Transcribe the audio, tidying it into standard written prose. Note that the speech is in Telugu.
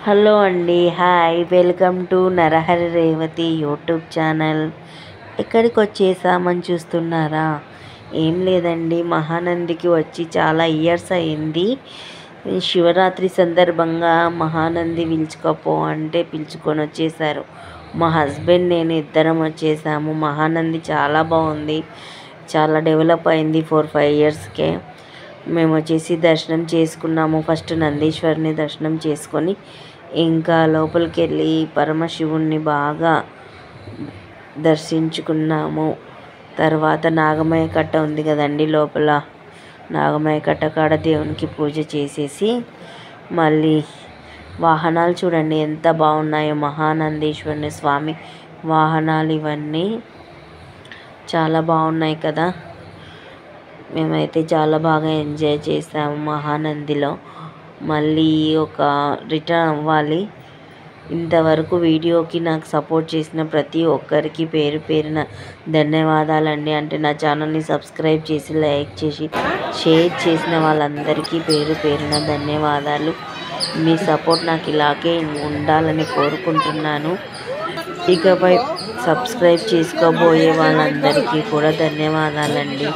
హలో అండి. Hi, welcome to Narahari Revathi YouTube channel. ఎక్కడికి వచ్చేసామని చూస్తున్నారా? ఏం లేదండి, మహానందికి వచ్చి చాలా ఇయర్స్ అయింది. శివరాత్రి సందర్భంగా మహానంది పిలుచుకపో అంటే పిలుచుకొని వచ్చేసారు. మా హస్బెండ్ నేను ఇద్దరం వచ్చేసాము. మహానంది చాలా బాగుంది, చాలా డెవలప్ అయింది 4-5 ఇయర్స్కే. మేము వచ్చేసి దర్శనం చేసుకున్నాము. ఫస్ట్ నందీశ్వరిని దర్శనం చేసుకొని ఇంకా లోపలికి వెళ్ళి పరమశివుణ్ణి బాగా దర్శించుకున్నాము. తర్వాత నాగమయ్య కట్ట ఉంది కదండి, లోపల నాగమయ్య కట్ట కాడ దేవునికి పూజ చేసేసి మళ్ళీ వాహనాలు చూడండి ఎంత బాగున్నాయో. మహానందీశ్వరుని స్వామి వాహనాలు ఇవన్నీ చాలా బాగున్నాయి కదా. మేమైతే చాలా బాగా ఎంజాయ్ చేసాము మహానందిలో. మళ్ళీ ఒక రిటర్న్ అవ్వాలి. ఇంతవరకు వీడియోకి నాకు సపోర్ట్ చేసిన ప్రతి ఒక్కరికి పేరు పేరున ధన్యవాదాలండి. అంటే నా ఛానల్ని సబ్స్క్రైబ్ చేసి లైక్ చేసి షేర్ చేసిన వాళ్ళందరికీ పేరు పేరున ధన్యవాదాలు. మీ సపోర్ట్ నాకు ఇలాగే ఉండాలని కోరుకుంటున్నాను. ఇకపై సబ్స్క్రైబ్ చేసుకోబోయే వాళ్ళందరికీ కూడా ధన్యవాదాలండి.